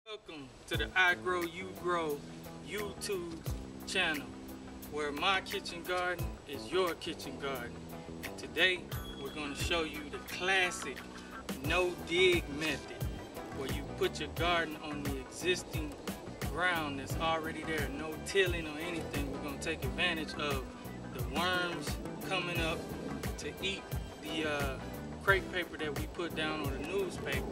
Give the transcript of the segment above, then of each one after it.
Welcome to the I Grow You Grow YouTube channel, where my kitchen garden is your kitchen garden. And today we're going to show you the classic no dig method, where you put your garden on the existing ground that's already there, no tilling or anything. We're going to take advantage of the worms coming up to eat the crepe paper that we put down on the newspaper,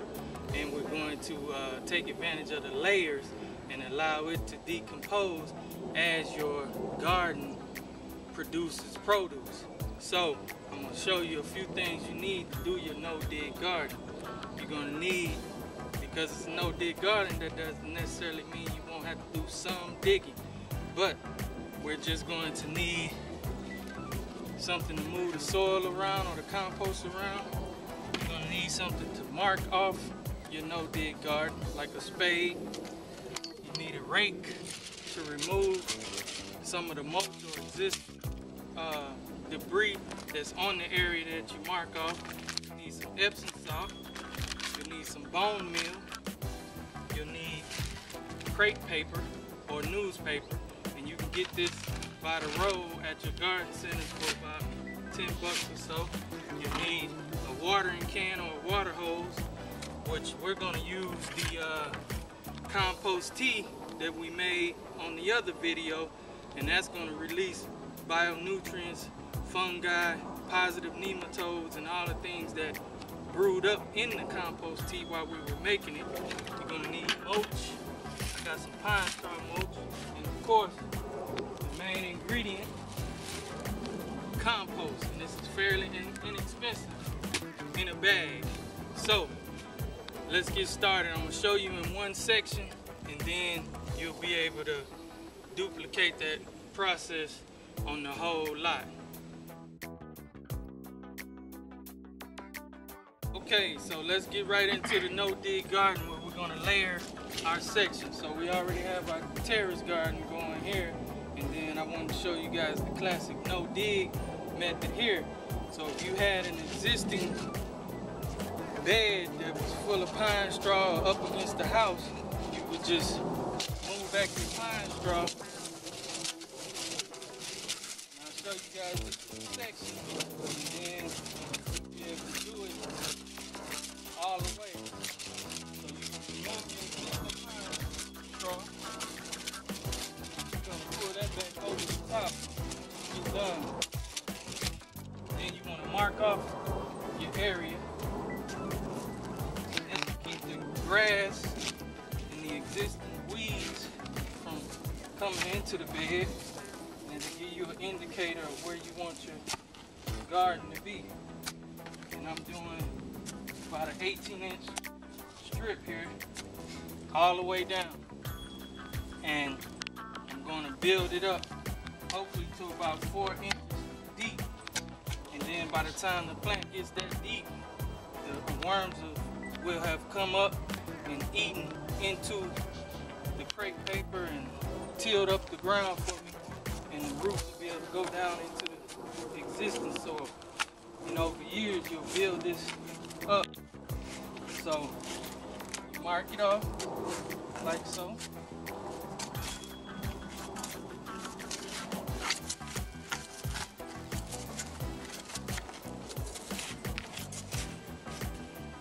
and we're going to take advantage of the layers and allow it to decompose as your garden produces produce. So I'm going to show you a few things you need to do your no-dig garden. You're going to need, because it's a no-dig garden, that doesn't necessarily mean you won't have to do some digging, but we're just going to need something to move the soil around or the compost around. You're going to need something to mark off your no-dig garden, like a spade. You need a rake to remove some of the mulch or existing debris that's on the area that you mark off. You need some Epsom salt. You'll need some bone meal. You'll need crepe paper or newspaper, and you can get this by the roll at your garden centers for about 10 bucks or so. You need a watering can or a water hose, which we're going to use the compost tea that we made on the other video, and that's going to release bionutrients, fungi, positive nematodes, and all the things that brewed up in the compost tea while we were making it. You're going to need mulch. I got some pine straw mulch, and of course the main ingredient, compost, and this is fairly inexpensive in a bag. So let's get started. I'm going to show you in one section, and then you'll be able to duplicate that process on the whole lot. Okay, so let's get right into the no-dig garden, where we're going to layer our section. So we already have our terrace garden going here, and then I want to show you guys the classic no-dig method here. So if you had an existing bed that was full of pine straw up against the house, you would just move back your pine straw. And I'll show you guys this section, and you'll be able to do it all the way. So you can remove your pine straw. You're going to pull that back over the top. It's done. Then you want to mark off your area. Grass and the existing weeds from coming into the bed, and to give you an indicator of where you want your garden to be. And I'm doing about an 18-inch strip here all the way down, and I'm going to build it up hopefully to about 4 inches deep, and then by the time the plant gets that deep, the worms will have come up and eaten into the crepe paper and tilled up the ground for me, and the roots will be able to go down into the existing soil. And over years you'll build this up. So you mark it off like so.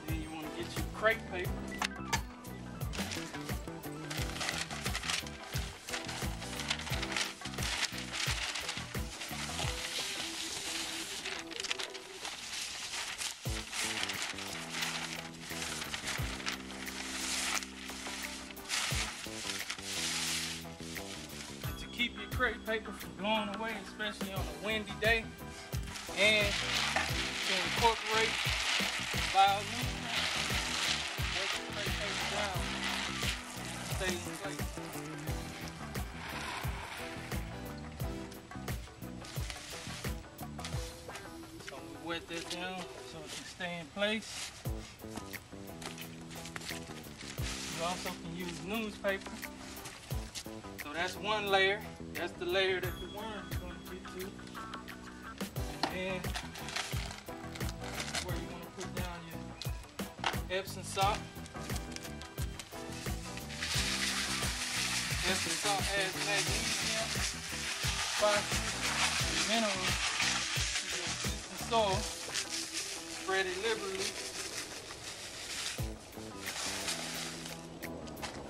Then you want to get your crepe paper. Keep your crepe paper from blowing away, especially on a windy day, and to incorporate bionutrients, break the crepe paper down, stay in place. So we wet that down so it can stay in place. You also can use newspaper. So that's one layer. That's the layer that the worms are going to get to. And then where you want to put down your Epsom salt. Epsom salt adds magnesium, phosphorus, and minerals to the existing soil. Spread it liberally.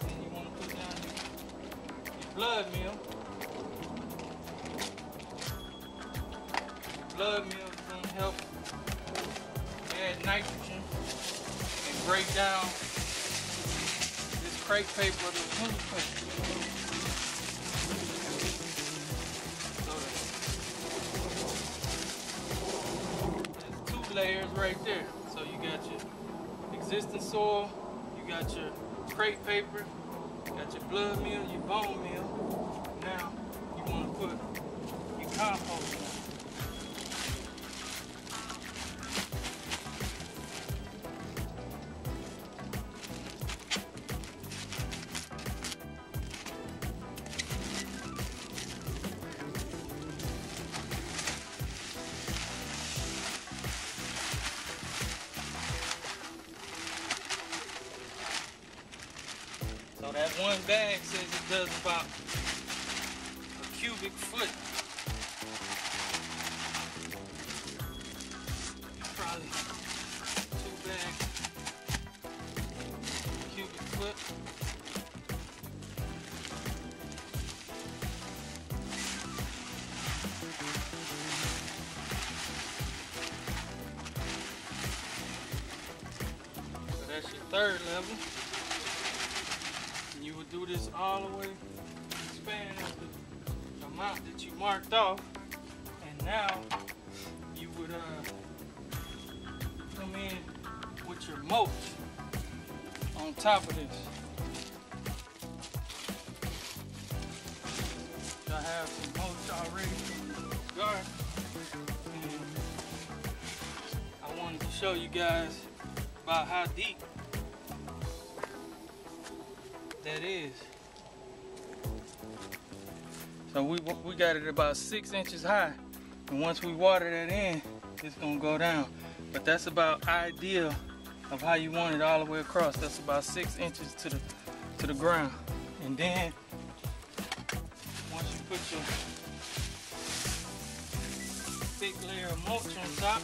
Then you want to put down your blood meal. Blood meal is going to help add nitrogen and break down this crepe paper or this newspaper. There's 2 layers right there. So you got your existing soil, you got your crepe paper, you got your blood meal, your bone meal. Now you want to put your compost in. So that one bag says it does about a cubic foot. Probably 2 bags, cubic foot. So that's your 3rd level. You would do this all the way, span of the amount that you marked off, and now you would come in with your mulch on top of this. I have some mulch already in the garden, and I wanted to show you guys about how deep that is. So we got it about 6 inches high, and once we water that in, it's gonna go down. But that's about ideal of how you want it all the way across. That's about 6 inches to the ground. And then once you put your thick layer of mulch on top,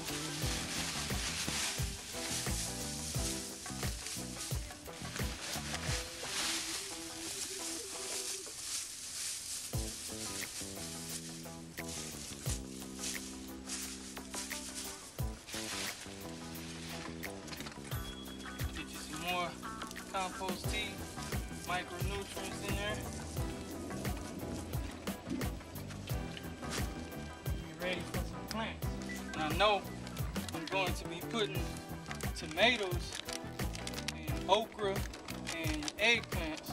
more compost tea, micronutrients in there. Be ready for some plants. And I know I'm going to be putting tomatoes and okra and eggplants,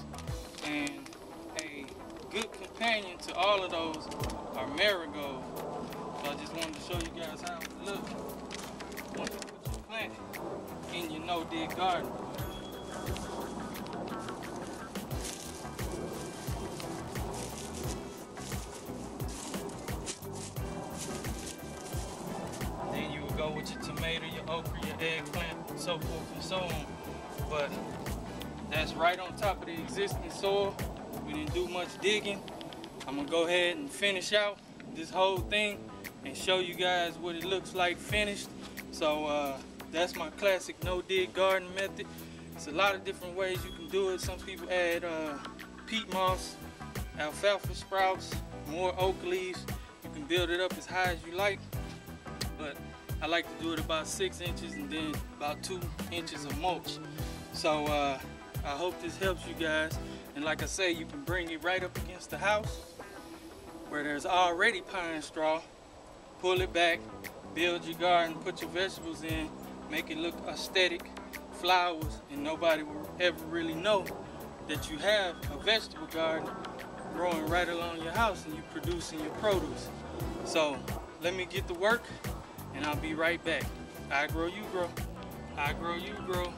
and a good companion to all of those are marigolds. So I just wanted to show you guys how it would look once you put your plant in your no-dig garden. Then you would go with your tomato, your okra, your eggplant, so forth and so on. But that's right on top of the existing soil. We didn't do much digging. I'm gonna go ahead and finish out this whole thing and show you guys what it looks like finished. So that's my classic no-dig garden method. It's a lot of different ways you can do it. Some people add peat moss, alfalfa sprouts, more oak leaves. You can build it up as high as you like, but I like to do it about 6 inches and then about 2 inches of mulch. So I hope this helps you guys. And like I say, you can bring it right up against the house where there's already pine straw. Pull it back, build your garden, put your vegetables in, make it look aesthetic, flowers, and nobody will ever really know that you have a vegetable garden growing right along your house and you producing your produce. So let me get to work and I'll be right back. I grow, you grow. I grow, you grow.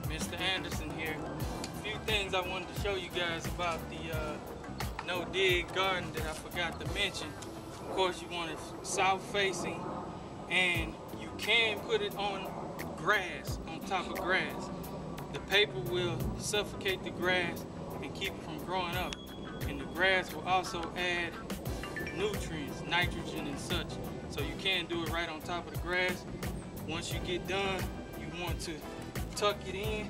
Mr. Anderson here. A few things I wanted to show you guys about the no-dig garden that I forgot to mention. Of course, you want it south facing, and you can put it on grass, on top of grass. The paper will suffocate the grass and keep it from growing up. And grass will also add nutrients, nitrogen and such. So you can do it right on top of the grass. Once you get done, you want to tuck it in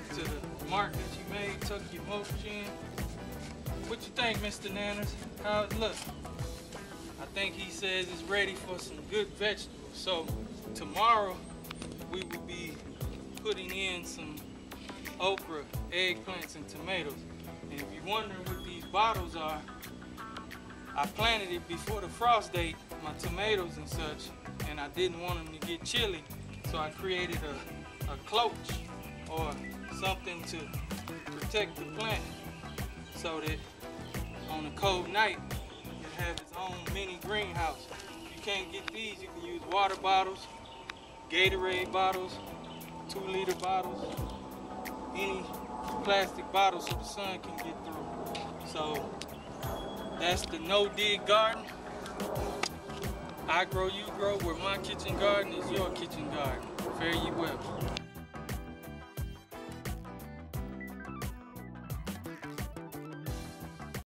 to the mark that you made, tuck your mulch in. What you think, Mr. Nanners? How it look? I think he says it's ready for some good vegetables. So tomorrow we will be putting in some okra, eggplants, and tomatoes. And if you're wondering what these bottles are, I planted it before the frost date, my tomatoes and such, and I didn't want them to get chilly, so I created a cloach or something to protect the plant so that on a cold night it have its own mini greenhouse. If you can't get these, you can use water bottles, Gatorade bottles, 2-liter bottles, any plastic bottle so the sun can get through. So that's the No Dig Garden. I grow, you grow, where my kitchen garden is your kitchen garden. Fare ye well.